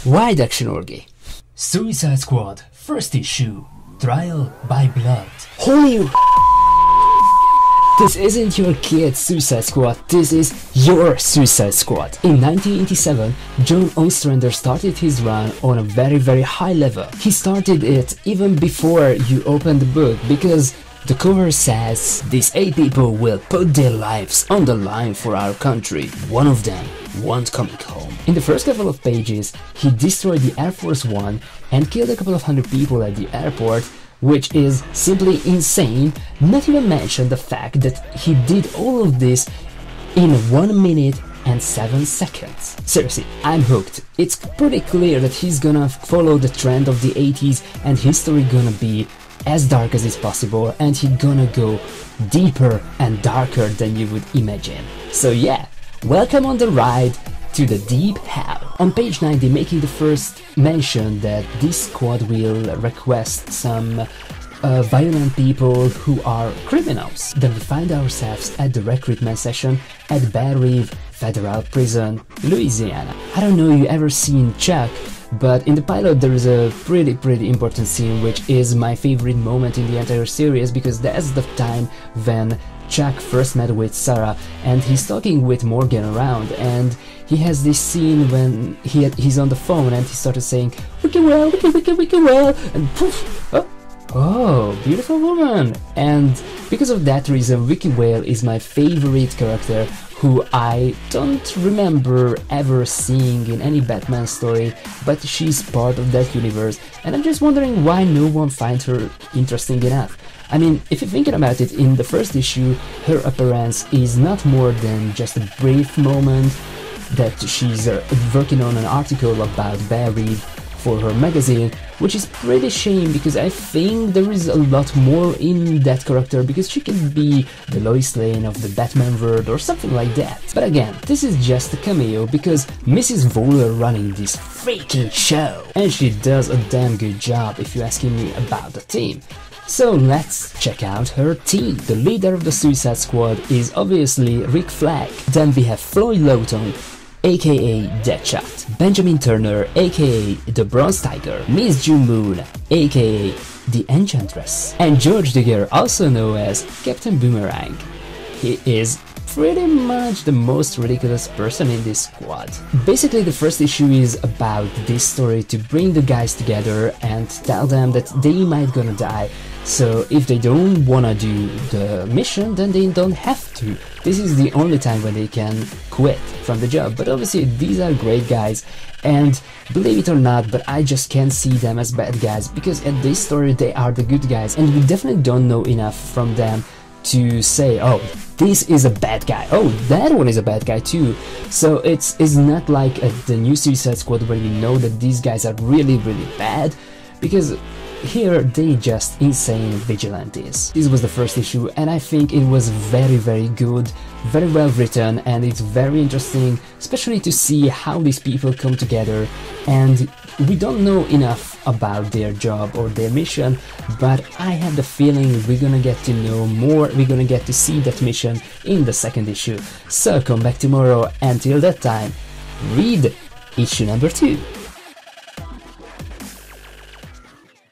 Wide Action Orgy. Suicide Squad, first issue, Trial by Blood. Holy This isn't your kid's Suicide Squad, this is your Suicide Squad. In 1987, John Ostrander started his run on a very high level. He started it even before you open the book, because the cover says, "These 8 people will put their lives on the line for our country. One of them won't come home." In the first couple of pages, he destroyed the Air Force One and killed a couple of hundred people at the airport, which is simply insane, not even mention the fact that he did all of this in 1 minute and 7 seconds. Seriously, I'm hooked. It's pretty clear that he's gonna follow the trend of the 80s and history gonna be as dark as is possible, and he's gonna go deeper and darker than you would imagine. So yeah, welcome on the ride to the deep hell. On page 90, making the first mention that this squad will request some violent people who are criminals. Then we find ourselves at the recruitment session at Bear Reef Federal Prison, Louisiana. I don't know if you ever seen Chuck, but in the pilot there is a pretty important scene which is my favorite moment in the entire series, because that's the time when Chuck first met with Sarah and he's talking with Morgan around, and he has this scene when he's on the phone and he started saying, "We can well," and poof, oh, beautiful woman. And because of that reason, Vicky Vale is my favorite character, who I don't remember ever seeing in any Batman story, but she's part of that universe, and I'm just wondering why no one finds her interesting enough. I mean, if you're thinking about it, in the first issue, her appearance is not more than just a brief moment that she's working on an article about Bear Reef for her magazine, which is pretty shame, because I think there is a lot more in that character, because she can be the Lois Lane of the Batman world or something like that. But again, this is just a cameo, because Mrs. Voller running this freaking show, and she does a damn good job if you're asking me about the team. So let's check out her team. The leader of the Suicide Squad is obviously Rick Flag. Then we have Floyd Lawton, aka Deadshot, Benjamin Turner, aka the Bronze Tiger, Miss June Moon, aka the Enchantress, and George Digger, also known as Captain Boomerang. He is pretty much the most ridiculous person in this squad. Basically, the first issue is about this story to bring the guys together and tell them that they might gonna die, so if they don't wanna do the mission, then they don't have to. This is the only time when they can quit from the job. But obviously these are great guys, and believe it or not, but I just can't see them as bad guys, because at this story they are the good guys, and we definitely don't know enough from them to say, oh, this is a bad guy, oh, that one is a bad guy too. So it's not like the new Suicide Squad where you know that these guys are really bad, because here they just insane vigilantes. This was the first issue, and I think it was very good, very well written, and it's very interesting, especially to see how these people come together. And we don't know enough about their job or their mission, but I have the feeling we're gonna get to know more, we're gonna get to see that mission in the second issue. So come back tomorrow, until that time, read issue number 2.